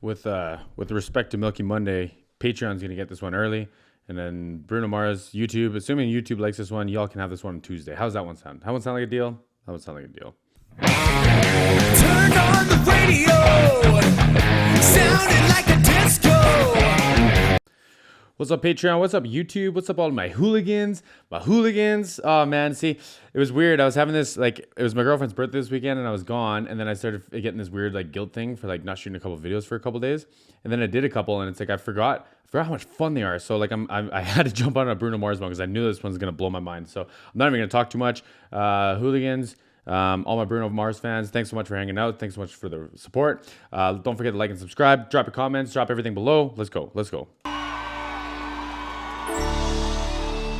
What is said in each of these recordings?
with respect to Milky Monday, Patreon's gonna get this one early, and then Bruno Mars, YouTube. Assuming YouTube likes this one, y'all can have this one on Tuesday. How's that one sound? That one sound like a deal? That one sound like a deal. Turn on the radio, sounding like a disco. What's up, Patreon? What's up, YouTube? What's up, all my hooligans? My hooligans. Oh, man. See, it was weird. I was having this, like, it was my girlfriend's birthday this weekend, and I was gone. And then I started getting this weird, like, guilt thing for, like, not shooting a couple videos for a couple days. And then I did a couple, and it's like, I forgot how much fun they are. So, like, I had to jump on a Bruno Mars one because I knew this one's going to blow my mind. So, I'm not even going to talk too much. Hooligans. All my Bruno Mars fans, thanks so much for hanging out. Thanks so much for the support. Don't forget to like and subscribe. Drop your comments. Drop everything below. Let's go. Let's go.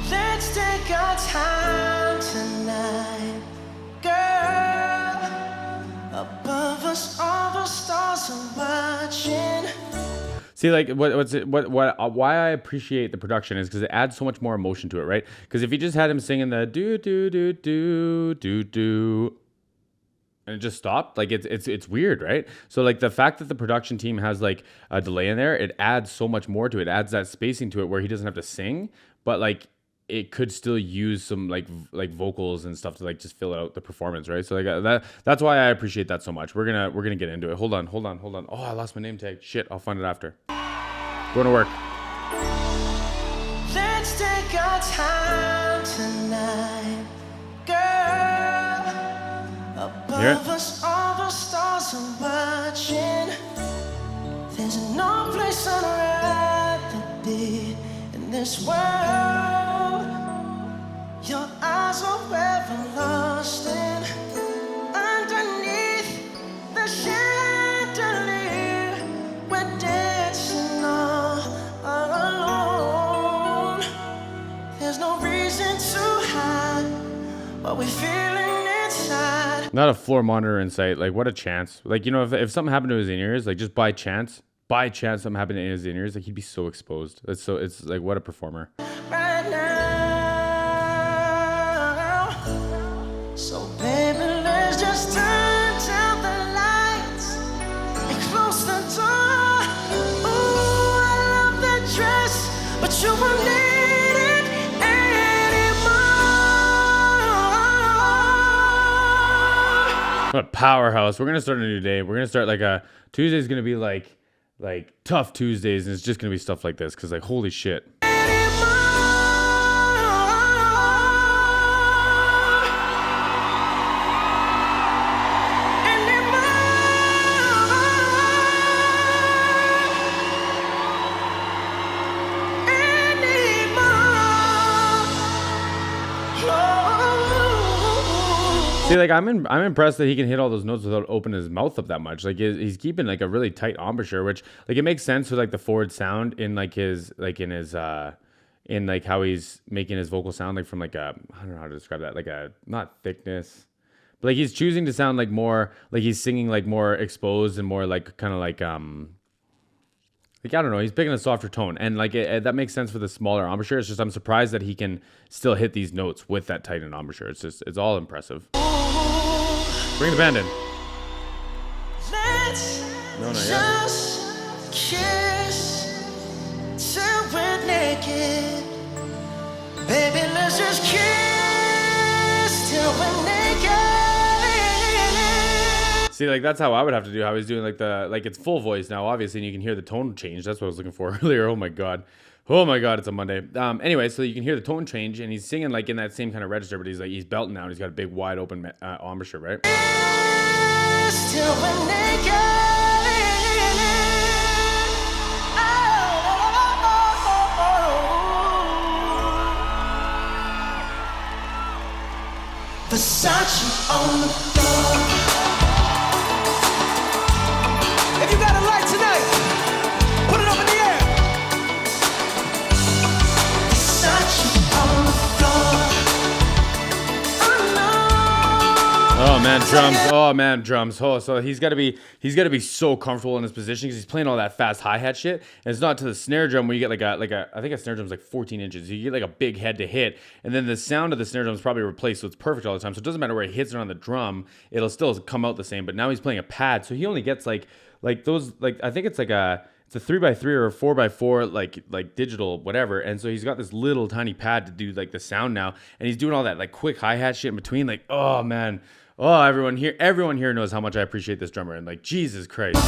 Let's take our time tonight, girl. Above us, all the stars are watching. See, like, why I appreciate the production is because it adds so much more emotion to it, right? Because if you just had him singing the do do do do do do, and it just stopped, like it's weird, right? So like the fact that the production team has like a delay in there, it adds so much more to it. It adds that spacing to it where he doesn't have to sing, but like it could still use some like vocals and stuff to like just fill out the performance, right? So like that's why I appreciate that so much. We're gonna get into it. Hold on. Oh, I lost my name tag. Shit, I'll find it after. Going to work. Let's take our time tonight, girl. Above us, all the stars are watching. There's no place I'd rather be in this world. Your eyes are ever lost in. Underneath the chandelier, we're dancing all alone. There's no reason to hide what we're feeling inside. Not a floor monitor in sight. Like, what a chance. Like, you know, if something happened to his in-ears, like just by chance something happened in his in-ears, like he'd be so exposed. It's like, what a performer. Right now. So baby, let's just turn down the lights and close the door. Ooh, I love that dress, but you won't need it anymore. What a powerhouse. We're gonna start a new day. We're gonna start like a Tuesday's gonna be like tough Tuesdays, and it's just gonna be stuff like this because like holy shit. See, like I'm impressed that he can hit all those notes without opening his mouth up that much. Like he's keeping like a really tight embouchure, which like it makes sense with like the forward sound in like his in like how he's making his vocal sound like from like a, I don't know how to describe that, like a not thickness, but like he's choosing to sound like more like he's singing like more exposed and more like kind of like I don't know, he's picking a softer tone, and like that makes sense for the smaller embouchure. It's just I'm surprised that he can still hit these notes with that tight embouchure. It's all impressive. Bring the band in. Let's No, not yet. just kiss till we're naked. Baby, let's just kiss till we're naked. See, like that's how I would have to do. How he's doing like it's full voice now, obviously, and you can hear the tone change. That's what I was looking for earlier. Oh my god, it's a Monday. Anyway, so you can hear the tone change, and he's singing like in that same kind of register, but he's belting now. And he's got a big, wide open embouchure, right? Till we're naked. Versace on the floor. If you got a light tonight, put it up in the air. Versace on the floor. Oh man, drums. Oh, so he's got to be so comfortable in his position because he's playing all that fast hi-hat shit. And it's not to the snare drum where you get like a I think a snare drum's like 14 inches. You get like a big head to hit, and then the sound of the snare drum is probably replaced, so it's perfect all the time. So it doesn't matter where he hits it on the drum, it'll still come out the same. But now he's playing a pad, so he only gets like like those, like I think it's like it's a 3x3 or a 4x4, like digital whatever. And so he's got this little tiny pad to do like the sound now, and he's doing all that like quick hi-hat shit in between. Like, oh man, oh everyone here knows how much I appreciate this drummer, and like Jesus Christ.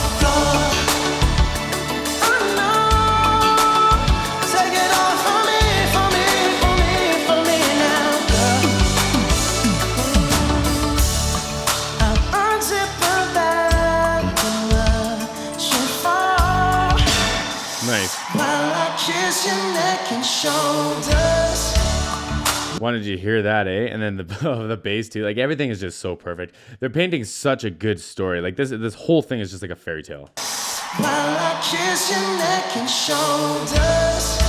Nice. Wanted you to hear that, eh? And then the bass too. Like everything is just so perfect. They're painting such a good story. Like this whole thing is just like a fairy tale. While I kiss your neck and shoulders.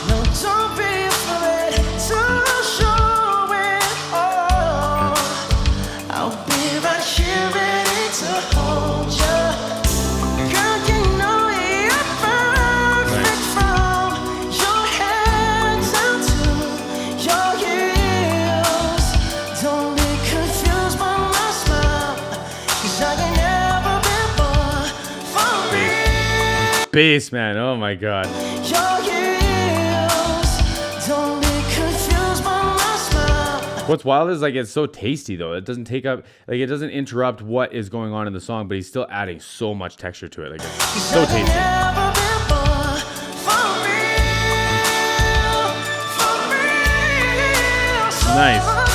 No, don't be afraid to show it all. I'll be right here ready to hold you. Bass, man, oh my god. What's wild is like it's so tasty though. It doesn't take up, like it doesn't interrupt what is going on in the song, but he's still adding so much texture to it. Like it's so tasty. Nice.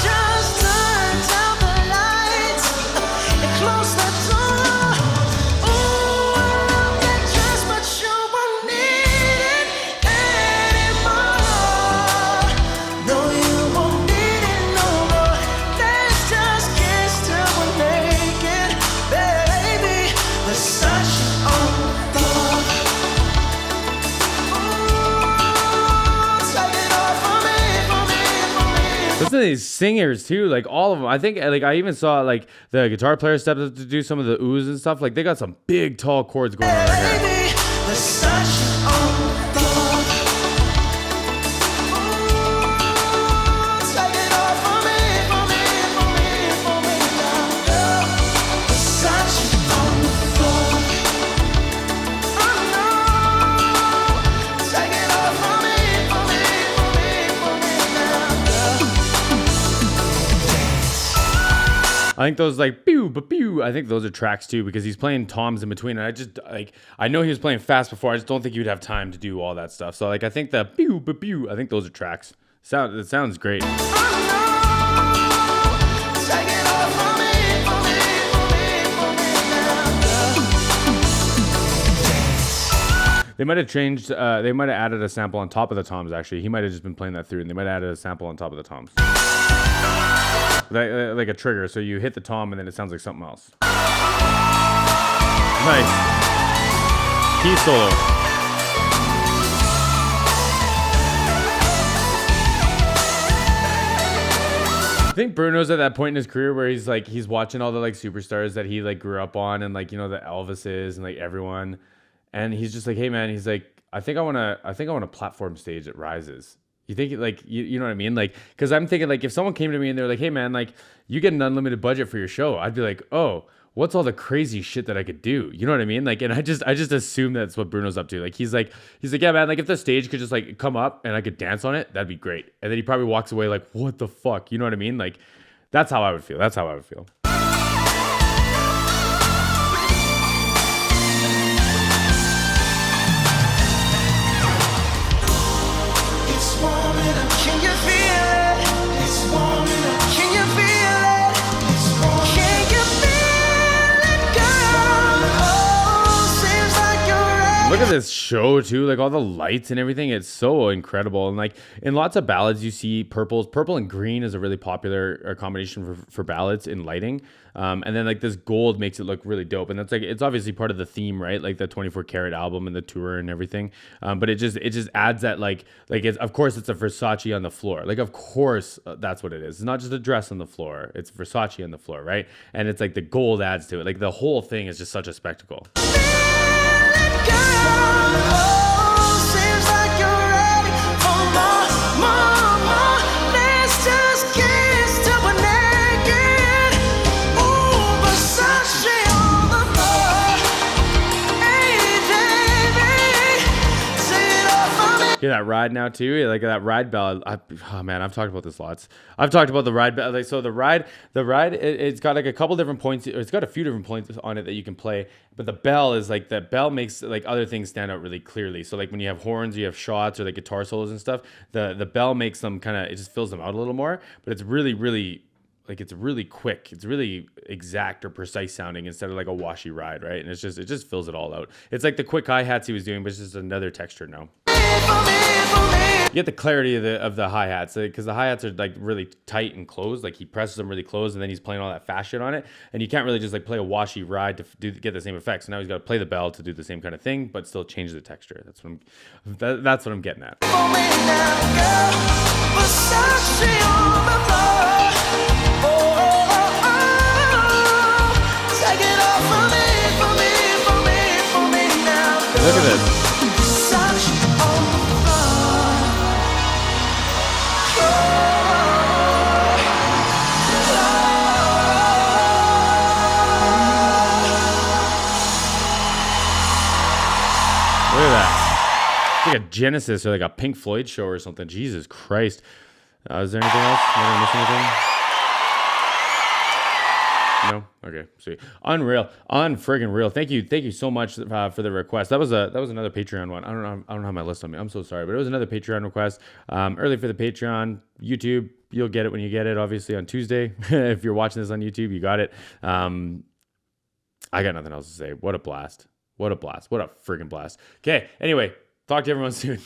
Listen to these singers too, like all of them. I think like I even saw like the guitar player step up to do some of the oohs and stuff. Like they got some big tall chords going on right here. I think those like pew ba pew. I think those are tracks too because he's playing toms in between, and I just like I know he was playing fast before. I just don't think you'd have time to do all that stuff. So like I think the pew ba pew. I think those are tracks. It sounds great. They might have changed. They might have added a sample on top of the toms. Actually, he might have just been playing that through, and they might have added a sample on top of the toms. Like a trigger, so you hit the tom and then it sounds like something else. Nice. Key solo. I think Bruno's at that point in his career where he's watching all the like superstars that he like grew up on, and like, you know, the Elvises and like everyone, and he's just like, hey man, he's like, I think I want a platform stage that rises. You think like you know what I mean? Like, because I'm thinking like if someone came to me and they're like, hey man, like you get an unlimited budget for your show, I'd be like, oh, what's all the crazy shit that I could do? You know what I mean? Like, and I just assume that's what Bruno's up to. Like he's like, yeah man, like if the stage could just like come up and I could dance on it, that'd be great. And then he probably walks away like, what the fuck? You know what I mean? Like that's how I would feel. That's how I would feel. Look at this show too, like all the lights and everything. It's so incredible. And like in lots of ballads, you see purple and green is a really popular combination for ballads in lighting. And then like this gold makes it look really dope. And that's like, it's obviously part of the theme, right? Like the 24 Karat album and the tour and everything. But it just adds that like it's, of course it's a Versace on the floor. Like, of course that's what it is. It's not just a dress on the floor. It's Versace on the floor, right? And it's like the gold adds to it. Like the whole thing is just such a spectacle. Hear that ride now too, like that ride bell. Oh man, I've talked about this lots. I've talked about the ride bell. Like so, the ride, it's got like a couple different points. It's got a few different points on it that you can play. But the bell is like the bell makes like other things stand out really clearly. So like when you have horns, you have shots or like guitar solos and stuff. The bell makes them kind of, it just fills them out a little more. But it's really like it's really quick. It's really exact or precise sounding instead of like a washy ride, right? And it just fills it all out. It's like the quick hi-hats he was doing, but it's just another texture now. You get the clarity of the hi-hats because the hi-hats are like really tight and closed. Like he presses them really close and then he's playing all that fast shit on it. And you can't really just like play a washy ride to get the same effect. So now he's got to play the bell to do the same kind of thing, but still change the texture. That's what I'm getting at. Look at this. Look at that. It's like a Genesis or like a Pink Floyd show or something. Jesus Christ. Is there anything else? Am I gonna miss anything? No? Okay, sweet. Unreal. Unfriggin' real. Thank you so much for the request. That was another Patreon one. I don't have my list on me. I'm so sorry, but it was another Patreon request. Early for the Patreon. YouTube, you'll get it when you get it, obviously on Tuesday. If you're watching this on YouTube, you got it. I got nothing else to say. What a blast. What a blast. What a friggin' blast. Okay, anyway, talk to everyone soon.